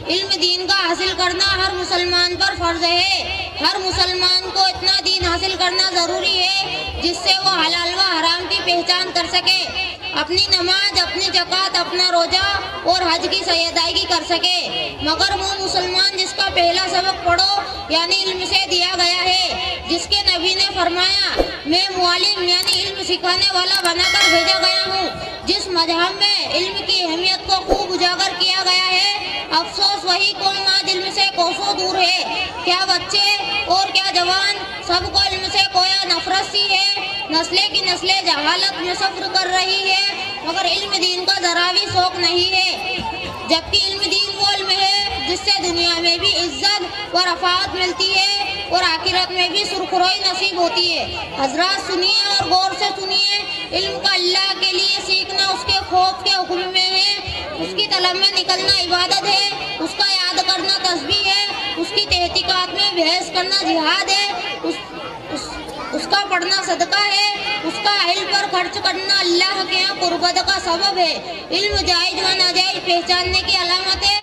علم دین کا حاصل کرنا ہر مسلمان پر فرض ہے۔ ہر مسلمان کو اتنا دین حاصل کرنا ضروری ہے جس سے وہ حلال و حرام کی پہچان کر سکے، اپنی نماز، اپنی زکوٰۃ، اپنا روزہ اور حج کی صحیح ادائیگی کر سکے۔ مگر وہ مسلمان جس کا پہلا سبق پڑھو یعنی علم سے دیا گیا ہے، جس کے نبی نے فرمایا میں معلم یعنی علم سکھانے والا بنا کر بھیجا گیا ہوں، جس مذہب میں علم کی اہمیت کو خوب اجاگر کیا گیا ہے، افسوس وہی قوم آج علم سے کوسوں دور ہے۔ کیا بچے اور کیا جوان، سب کو علم سے کویا نفرت سی ہے، نسلیں کی نسلیں جہالت میں سفر کر رہی ہے، مگر علم دین کا ذرا بھی شوق نہیں ہے، جبکہ علم دین وہ علم ہے جس سے دنیا میں بھی عزت و رفعت ملتی ہے اور آخرت میں بھی سرخروئی نصیب ہوتی ہے۔ حضرات سنیے اور غور سے سنیے، علم کا اللہ کے لیے سیکھنا اس کے خوف کے حکم میں ہے، اس کی طلب میں نکلنا عبادت ہے، اس کا یاد کرنا تسبیح ہے، اس کی تحقیقات میں بحث کرنا جہاد ہے، اس کا پڑھنا صدقہ ہے، اس کا علم پر خرچ کرنا اللہ کے یہاں قربت کا سبب ہے۔ علم جائز و ناجائز پہچاننے کی علامت ہے۔